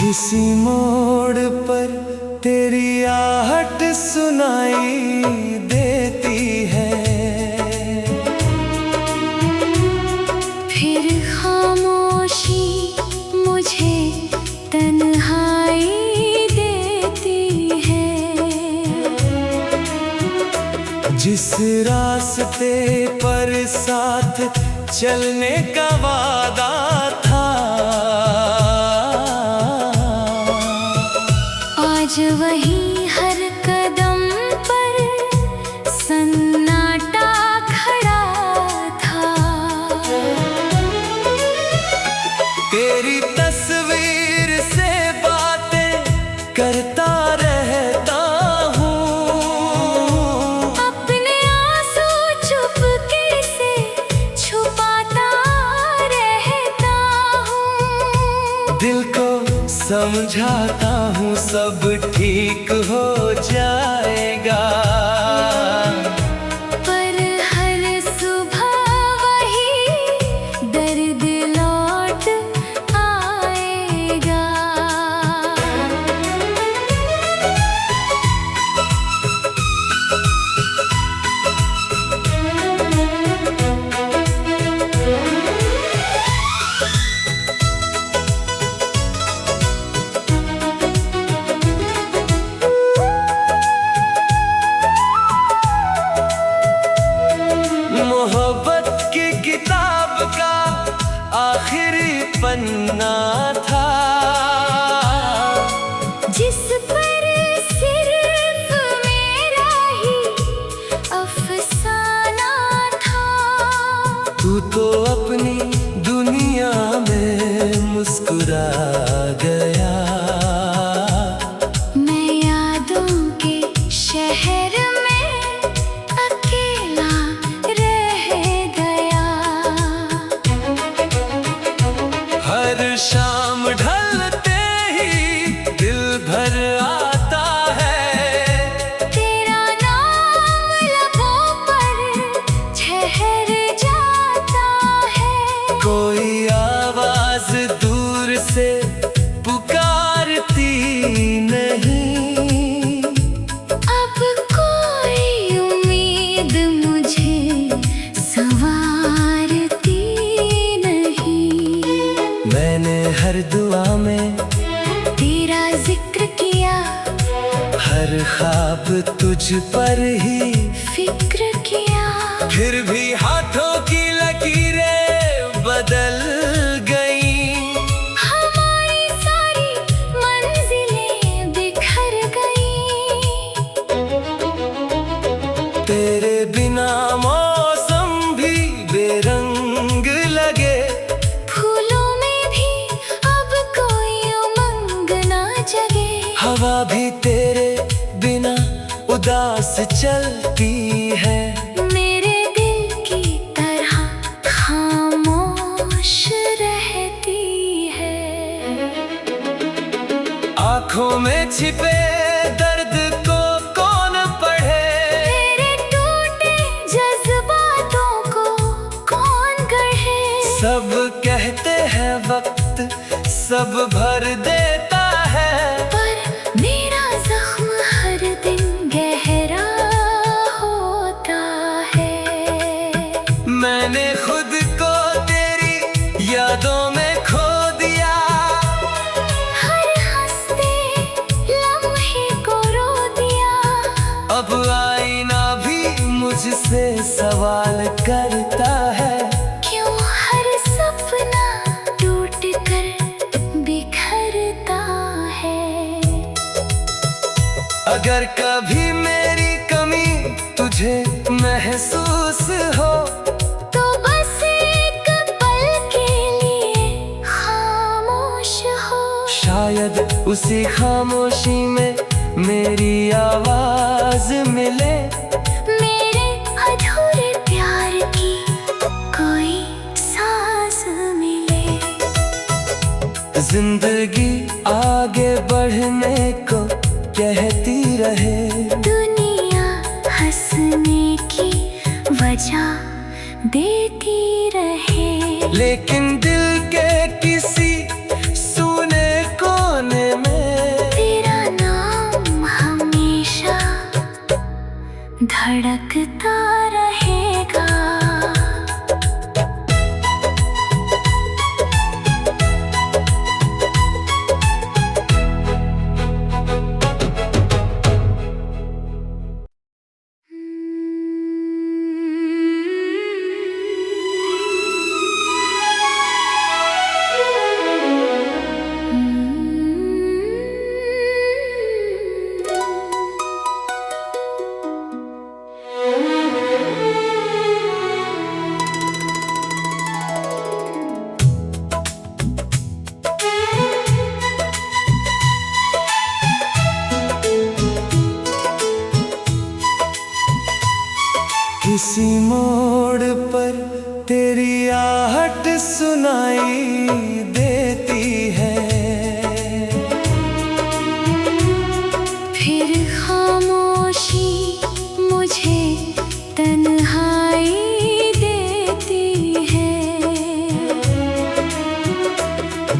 किसी मोड़ पर तेरी आहट सुनाई देती है, फिर खामोशी मुझे तन्हाई देती है। जिस रास्ते पर साथ चलने का वादा था, आज वही हर कदम पर सन्नाटा खड़ा था। तेरी तस्वीर से बातें करता रहता हूँ, अपने आंसू चुपके से छुपाता रहता हूँ। दिल को समझाता हूँ सब ठीक हो जाएगा, पर हर सुबह वही दर्द लौट आएगा। मोहब्बत की किताब का आखिरी पन्ना था, जिस पर सिर्फ मेरा ही अफसाना था। तू तो अपनी दुनिया में मुस्कुरा गया, मैं यादों के शहर में अकेला रह गया। हर शाम ढलते ही दिल भर आता है, तेरा नाम लबों पर ठहर जाता है। कोई आवाज दूर से पुकारती नहीं, अब कोई उम्मीद मुझे संवारती नहीं। मैंने हर दुआ में तेरा जिक्र किया, हर ख्वाब तुझ पर ही फिक्र किया, फिर भी हाथों की लकीरें बदल गई। हमारी सारी मंजिलें बिखर गई। तेरे बिना मौसम भी बेरंग लगे, फूलों में भी अब कोई उमंग ना जगे। हवा भी तेरे बिना उदास चलती है, मेरे दिल की तरह खामोश रहती है। आँखों में छिपे दर्द को कौन पढ़े, तेरे टूटे जज्बातों को कौन गढ़े। सब कहते हैं वक्त सब भर देता है, पर मेरा जख्म हर दिन गहरा होता है। मैंने खुद को तेरी यादों में खो दिया, हर हंसते लम्हे को रो दिया। अब आईना भी मुझसे सवाल करता है, क्यों हर सपना टूट कर बिखरता है। अगर कभी मेरी कमी तुझे महसूस हो, तो बस एक पल के लिए खामोश हो। शायद उसी खामोशी में मेरी आवाज मिले, मेरे अधूरे प्यार की कोई सांस मिले। जिंदगी आगे बढ़ने को कहती रहे, दुनिया हंसने की वजह देती रहे। लेकिन दिल के किसी सुने कोने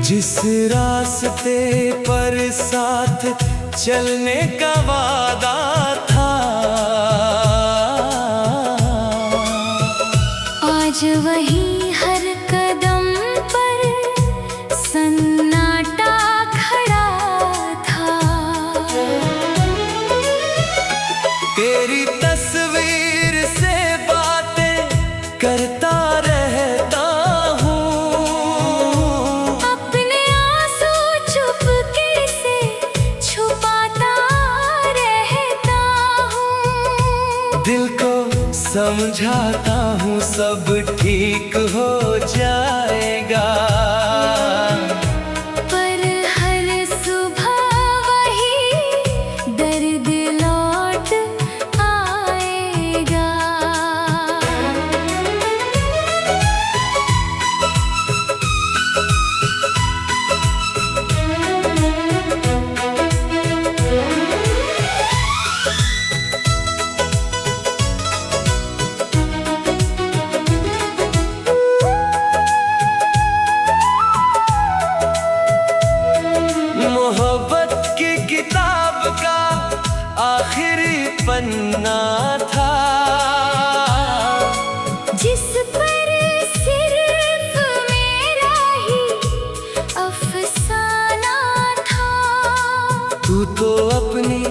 जिस रास्ते पर साथ चलने का वादा था, आज वही हर कदम पर सन्नाटा खड़ा था। तेरी तस्वीर से बातें करता रहता हूँ, अपने आंसू चुपके से छुपाता रहता हूँ। दिल को समझाता हूँ सब ठीक हो जाएगा, पर हर सुबह वही दर्द लौट आएगा। मोहब्बत की किताब का आखिरी पन्ना था, जिस पर सिर्फ मेरा ही अफसाना था। तू तो अपनी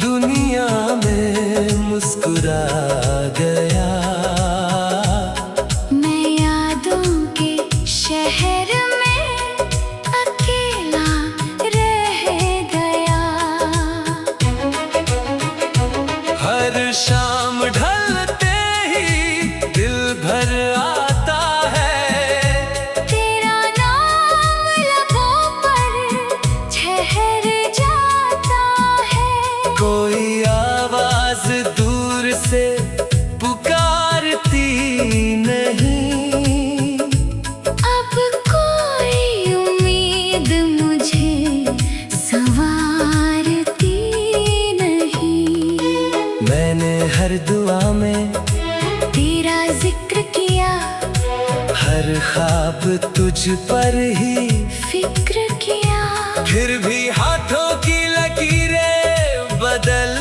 दुनिया में मुस्कुरा गया, मैं यादों के शहर में अकेला रह गया। हर शाम ढलते ही दिल भर आता है, तेरा नाम लबों पर ठहर जाता है। कोई आवाज दूर से पुकारती नहीं, अब कोई उम्मीद मुझे संवारती नहीं। मैंने हर दुआ में तेरा जिक्र किया, हर ख्वाब तुझ पर ही, फिक्र किया। फिर भी हाथों की लकीरें बदल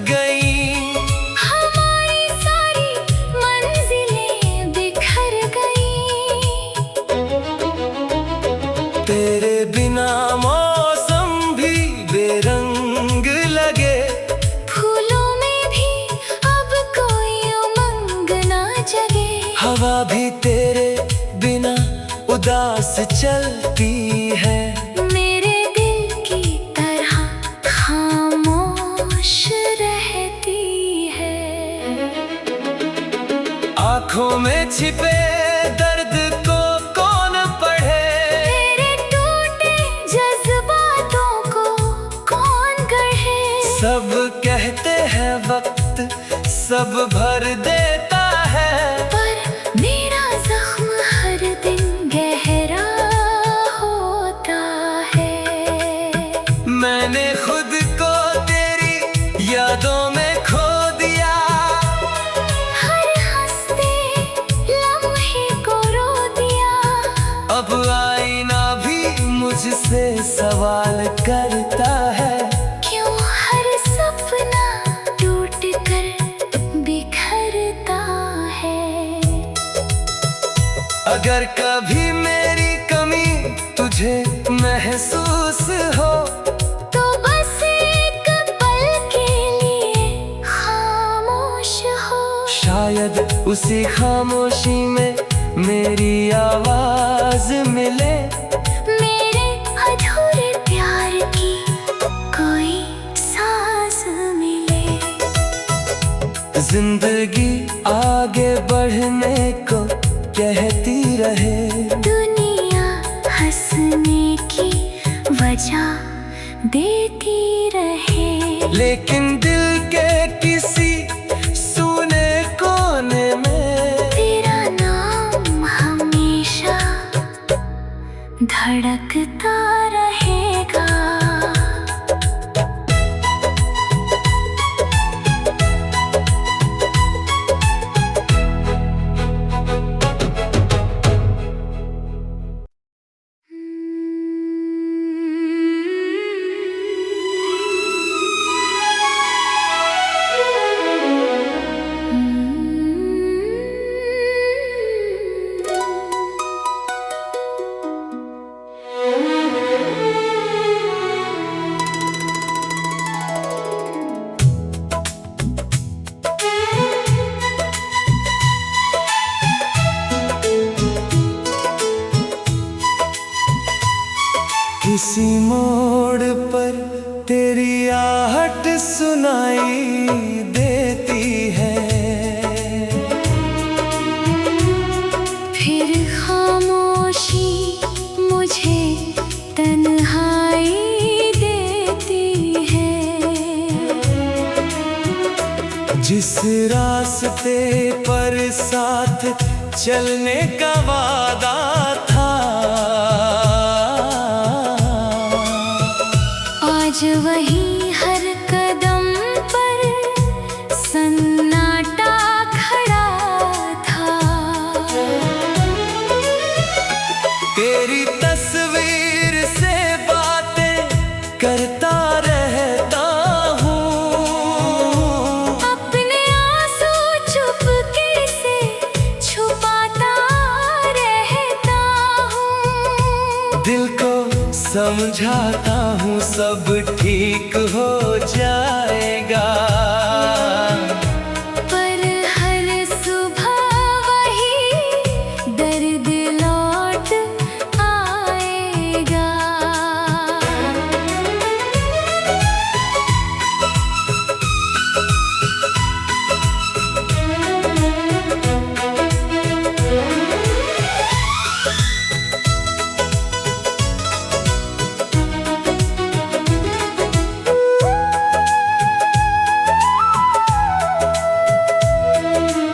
गईं, हमारी सारी मंजिलें बिखर गईं। तेरे बिना मौसम भी बेरंग लगे, फूलों में भी अब कोई उमंग ना जगे। हवा भी तेरे बिना उदास चलती है, मेरे दिल की तरह खामोश रहती है। आँखों में छिपे दर्द को कौन पढ़े, तेरे टूटे जज्बातों को कौन गढ़े। सब कहते हैं वक्त सब भर देता है, पर मेरा जख्म हर दिन गहरा होता है। मैंने खुद को तेरी यादों में खो दिया, हर हंसते लम्हे को रो दिया। अब आईना भी मुझसे सवाल करता है, क्यों हर सपना टूट कर बिखरता है। अगर कभी मेरी कमी तुझे महसूस हो, तो बस एक पल के लिए खामोश हो। शायद उसी खामोशी में मेरी आवाज मिले, मेरे अधूरे प्यार की कोई सांस मिले। जिंदगी आगे बढ़ने को कहती रहे, दुनिया हंसने की वजह देती रहे। लेकिन दिल के किसी सूने कोने में तेरा नाम हमेशा धड़कता रहेगा। किसी मोड़ पर तेरी आहट सुनाई देती है, फिर खामोशी मुझे तन्हाई देती है। जिस रास्ते पर साथ चलने का वादा था, आज वही हर कदम पर सन्नाटा खड़ा था। तेरी तस्वीर से बातें करता रहता हूँ, अपने आंसू चुपके से छुपाता रहता हूँ। दिल को समझाता हूँ सब ठीक हो जाएगा, पर हर सुबह वही दर्द लौट आएगा।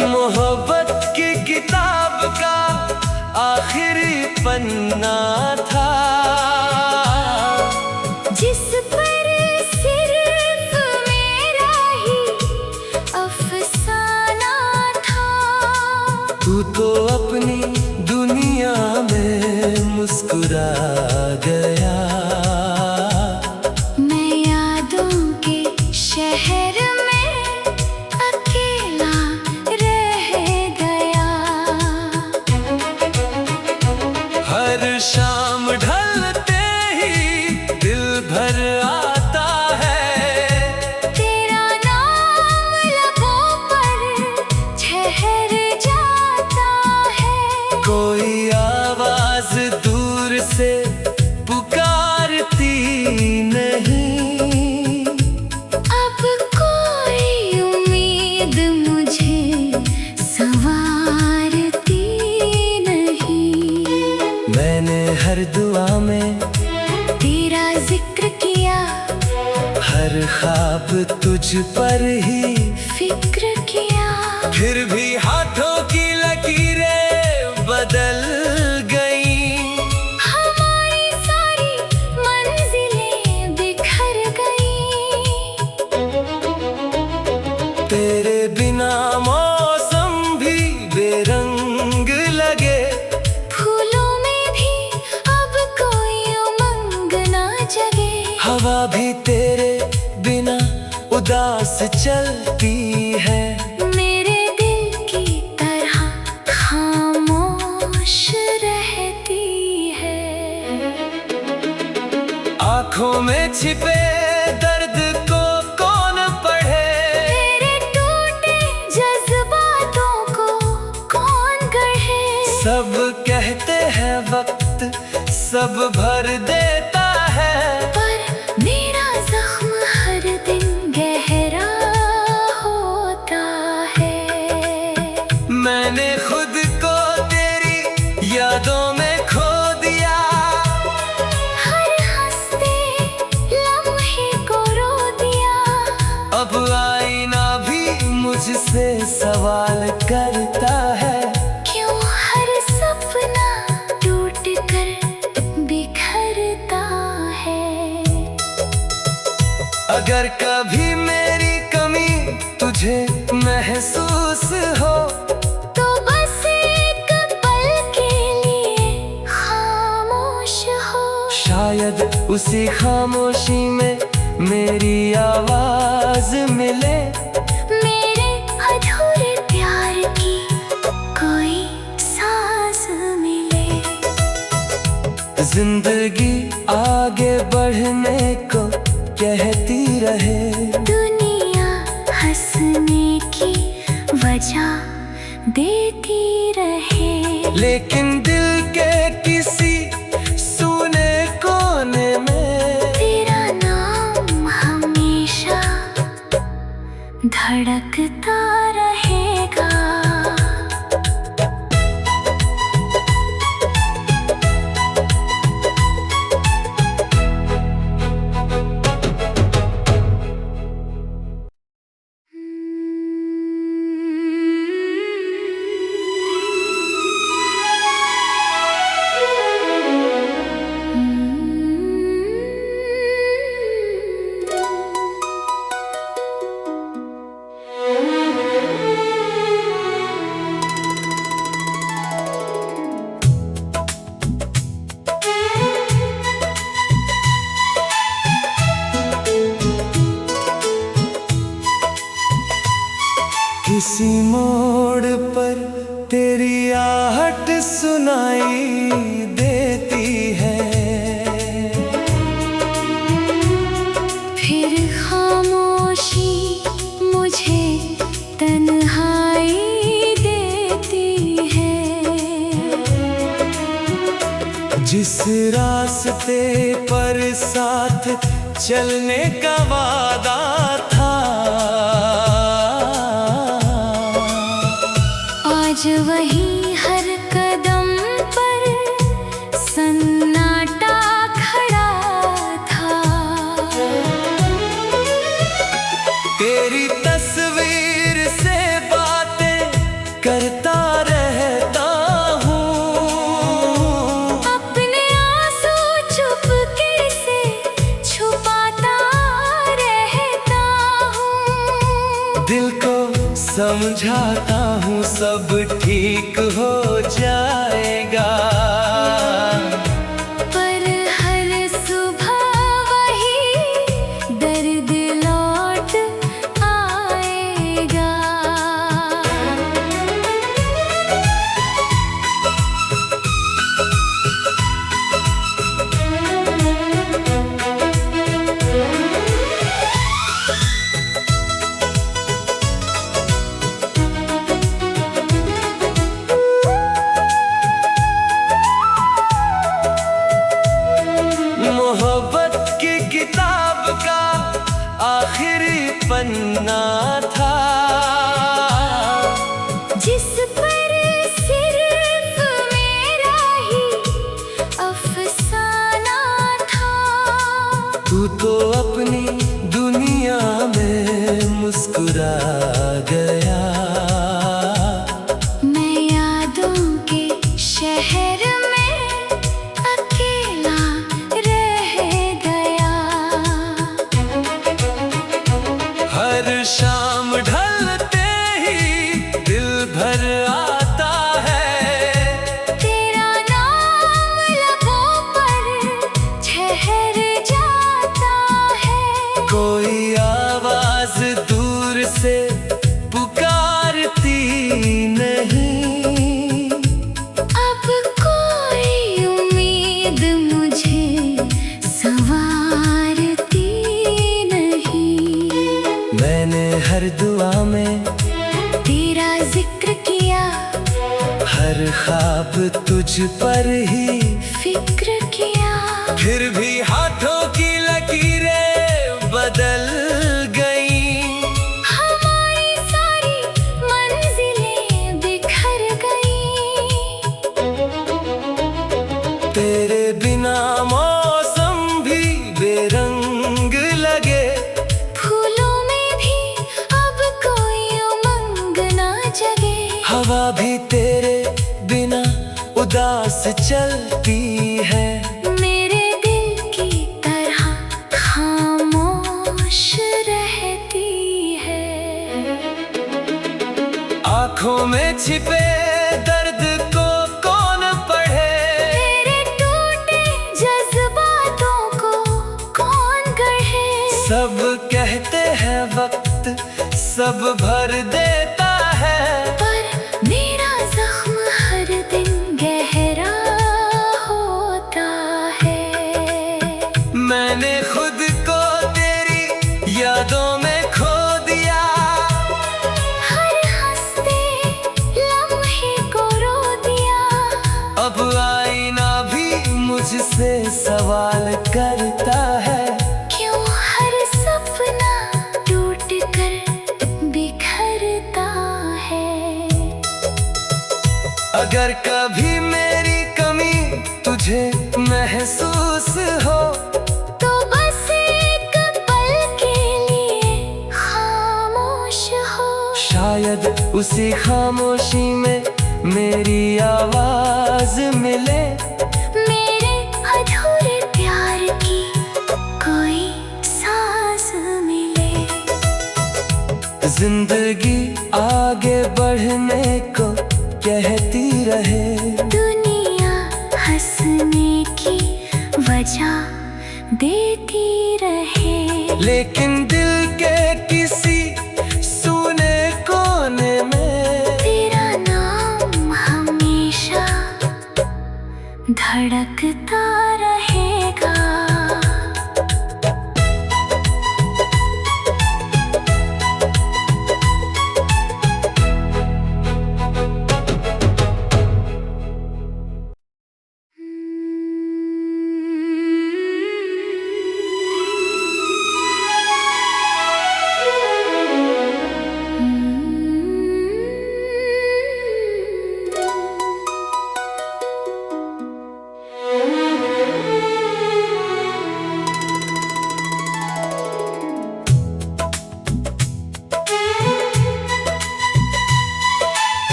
मोहब्बत की किताब का आखिरी पन्ना था, जिस पर सिर्फ मेरा ही अफसाना था। तू तो अपनी दुनिया में मुस्कुरा गया, मैं यादों के शहर में अकेला रह गया। हर शाम ढलते ही दिल भर आता है, तेरा नाम लबों पर ठहर जाता है। कोई आवाज दूर से पुकारती नहीं, अब कोई उम्मीद मुझे संवारती नहीं। मैंने हर दुआ में तेरा जिक्र किया, हर ख्वाब तुझ पर ही, फिक्र किया। फिर भी हाथों की लकीरें बदल गई, हमारी सारी मंजिलें बिखर गई। तेरे बिना मौसम भी बेरंग लगे, फूलों में भी अब कोई उमंग ना जगे। हवा भी तेरे बिना उदास चलती है, मेरे दिल की तरह खामोश रहती है। आँखों में छिपे दर्द को कौन पढ़े, तेरे टूटे जज्बातों को कौन गढ़े। सब कहते हैं वक्त सब भर देता है, पर मेरा जख्म हर दिन गहरा होता है। मैंने खुद को तेरी यादों में खो दिया, हर हंसते लम्हे को रो दिया। अब आईना भी मुझसे सवाल करता है, क्यों हर सपना टूट कर बिखरता है। अगर कभी मेरी कमी तुझे महसूस हो, तो बस एक पल के लिए खामोश हो। शायद उसी खामोशी में मेरी आवाज मिले, मेरे अधूरे प्यार की कोई सांस मिले। जिंदगी आगे बढ़ने को कहती रहे, दुनिया हंसने की वजह देती रहे। लेकिन दिल के किसी सुने कोने धड़कता रहेगा। किसी मोड़ पर तेरी आहट सुनाई देती है, फिर खामोशी मुझे तन्हाई देती है। जिस रास्ते पर साथ चलने का वादा था, आज वही हर कदम पर सन्नाटा खड़ा था। तेरी तस्वीर से बातें करता रहता हूँ, अपने आंसू चुपके से छुपाता रहता हूँ। दिल को समझाता हूँ सब ठीक हो जाएगा, पर हर सुबह वही दर्द लौट आएगा। मोहब्बत की किताब का आखिरी पन्ना था, जिस पर सिर्फ मेरा ही अफसाना था। तू तो अपनी दुनिया में मुस्कुरा गया, मैं यादों के शहर में अकेला रह गया। हर शाम ढलते ही दिल भर आता है, तेरा नाम लबों पर ठहर जाता है। कोई आवाज दूर से पुकारती नहीं, अब कोई उम्मीद मुझे संवारती नहीं। मैंने हर दुआ में तेरा जिक्र किया, हर ख्वाब तुझ पर ही फिक्र किया। फिर भी हाथों की लकीरें बदल गई, हमारी सारी मंजिलें बिखर गई। तेरे बिना मौसम भी बेरंग लगे, फूलों में भी अब कोई उमंग ना जगे। हवा भी तेरे बिना उदास चलती है, मेरे दिल की तरह खामोश रहती है। आँखों में छिपे दर्द को कौन पढ़े, तेरे टूटे जज्बातों को कौन गढ़े। सब कहते हैं वक्त सब भर देता है, पर मेरा जख्म हर दिन गहरा होता है। मैंने खुद को तेरी यादों में खो दिया, हर हंसते लम्हे को रो दिया। अब आईना भी मुझसे सवाल करता है, क्यों हर सपना टूट कर बिखर अगर कभी मेरी कमी तुझे महसूस हो तो बस एक पल के लिए खामोश हो। शायद उसी खामोशी में मेरी आवाज मिले, मेरे अधूरे प्यार की कोई सांस मिले। जिंदगी आगे बढ़ने को कहती रहे, दुनिया हंसने की वजह देती रहे, लेकिन दिल के किसी सूने कोने में तेरा नाम हमेशा धड़कता रहेगा।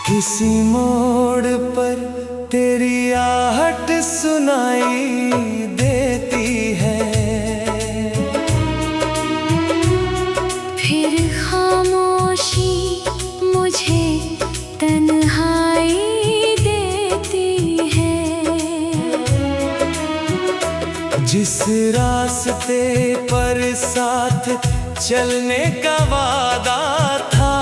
किसी मोड़ पर तेरी आहट सुनाई देती है, फिर खामोशी मुझे तन्हाई देती है। जिस रास्ते पर साथ चलने का वादा था,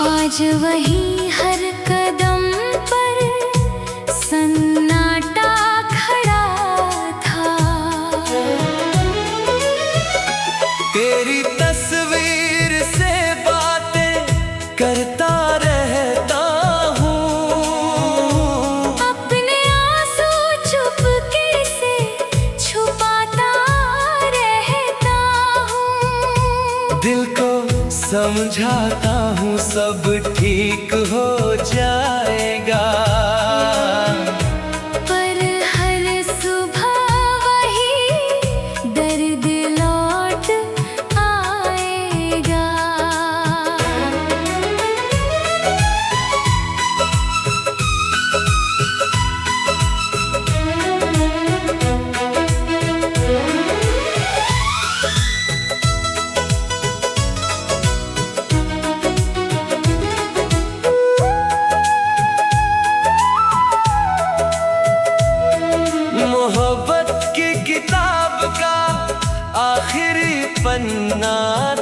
आज वही हर कदम पर सन्नाटा खड़ा था। तेरी तस्वीर से बातें करता रहता हूँ, अपने आंसू चुपके से छुपाता रहता हूँ। दिल को समझाता हूँ सब ठीक हो जाएगा, पर हर सुबह वही दर्द लौट आएगा। मोहब्बत की किताब का आखिरी पन्ना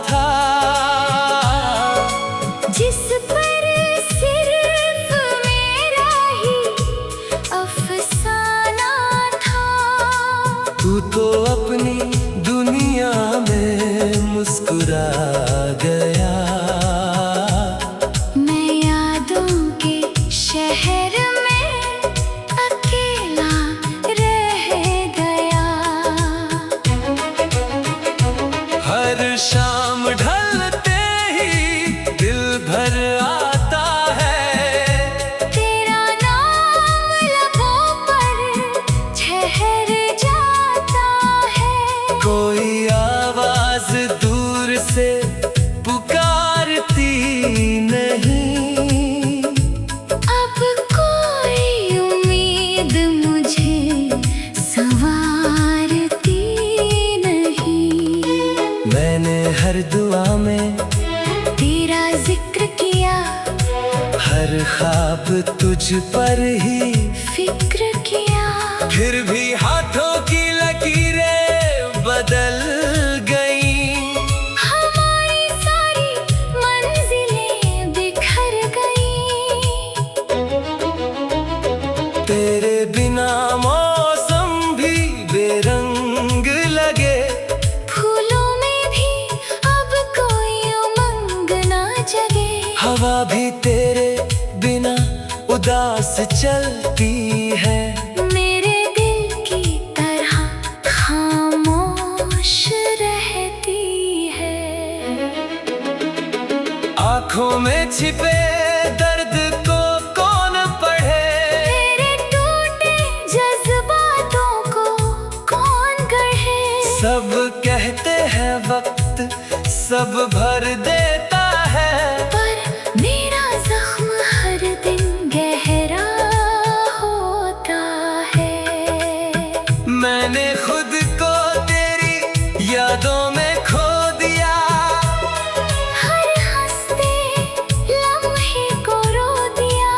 था, जिस पर सिर्फ मेरा ही अफसाना था। तू तो अपनी दुनिया में मुस्कुरा गया, मैं यादों के शहर में अकेला रह गया। हर शाम ढलते ही दिल भर आता है, तेरा नाम लबों पर ठहर जाता है। कोई आवाज दूर से पुकारती नहीं, अब कोई उम्मीद मुझे संवारती नहीं। मैंने हर दुआ में तेरा जिक्र किया, हर ख्वाब तुझ पर ही फिक्र किया, फिर भी हाथों की लकीरें बदल गई। हमारी सारी मंजिलें बिखर गई। तेरे बिना मौसम भी बेरंग लगे, फूलों में भी अब कोई उमंग ना जगे। हवा भी तेरे बिना उदास चलती है, मेरे दिल की तरह खामोश आंखों में छिपे दर्द को कौन पढ़े, तेरे टूटे जज्बातों को कौन गढ़े। सब कहते हैं वक्त सब भर देता है, पर मेरा जख्म हर दिन गहरा होता है। मैंने खुद को तेरी यादों में खो दिया, हर हंसते लम्हे को रो दिया।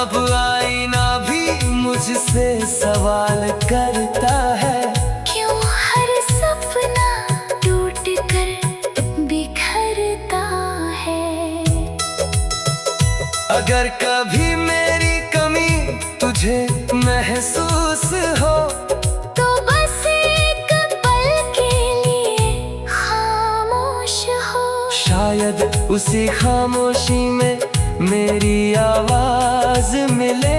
अब आईना भी मुझसे सवाल करता है, क्यों हर सपना टूट कर बिखरता है। अगर कभी मेरी कमी तुझे महसूस हो, तो बस एक पल के लिए खामोश हो। शायद उसी खामोशी में मेरी आवाज मिले,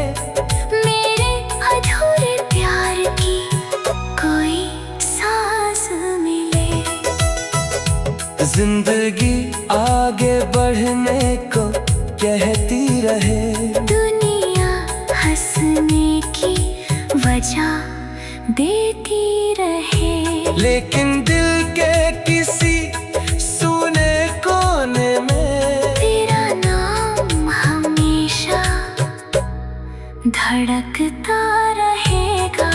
मेरे अधूरे प्यार की कोई सांस मिले। जिंदगी आगे बढ़ने को कहती रहे, दुनिया हंसने की वजह देती रहे। लेकिन दिल के किसी सूने कोने में तेरा नाम हमेशा धड़कता रहेगा।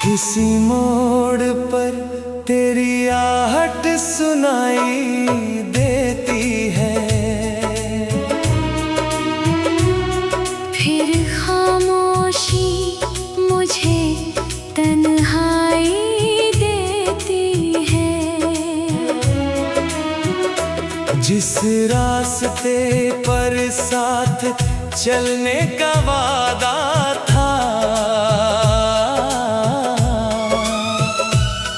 किसी मोड़ पर तेरी आहट सुनाई देती है, फिर खामोशी मुझे तन्हाई देती है। जिस रास्ते पर साथ चलने का वादा था,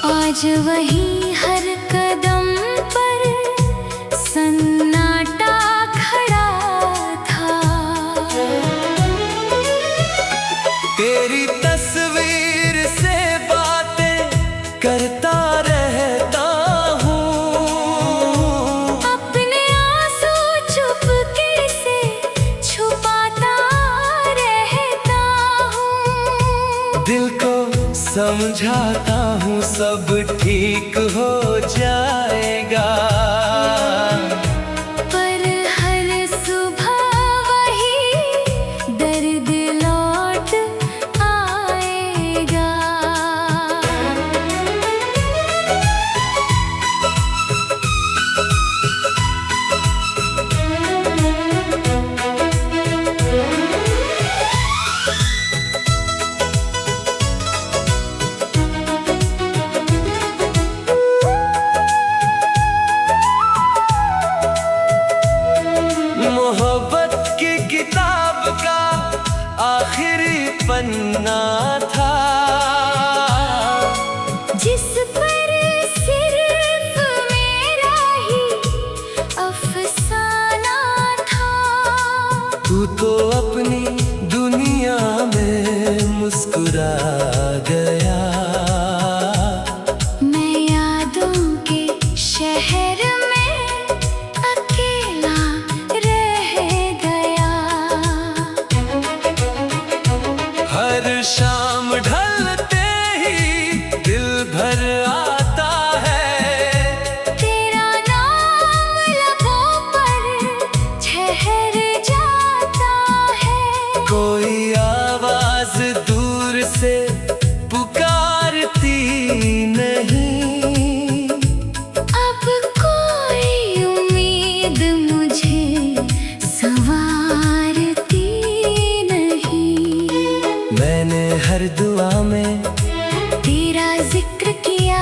आज वही हर कदम पर सन्नाटा खड़ा था। तेरी तस्वीर से बातें करता रहता हूँ, अपने आंसू चुपके से छुपाता रहता हूँ। दिल को समझाता हूँ सब ठीक हो जाएगा, पर हर सुबह वही दर्द लौट आएगा। मोहब्बत की किताब का आखिरी पन्ना था, जिस पर सिर्फ मेरा ही अफसाना था। तू तो अपनी दुनिया में मुस्कुरा गया, मैं यादों के शहर में अकेला रह गया। हर शाम ढलते ही दिल भर आता है, तेरा नाम लबों पर ठहर जाता है। कोई आवाज दूर से दुआ में तेरा जिक्र किया,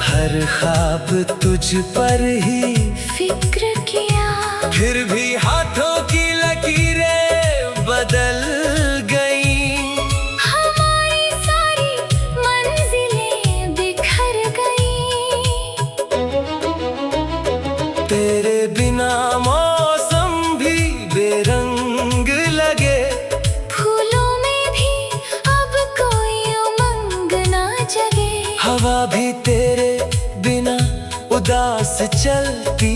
हर ख्वाब तुझ पर ही फिक्र किया। फिर भी हाथों की लकीरें बदल गई, हमारी सारी मंजिलें बिखर गई। तेरे बिना मौसम भी बेरंग लगे, फूलों में भी अब कोई उमंग ना जगे। हवा भी तेरे बिना उदास चलती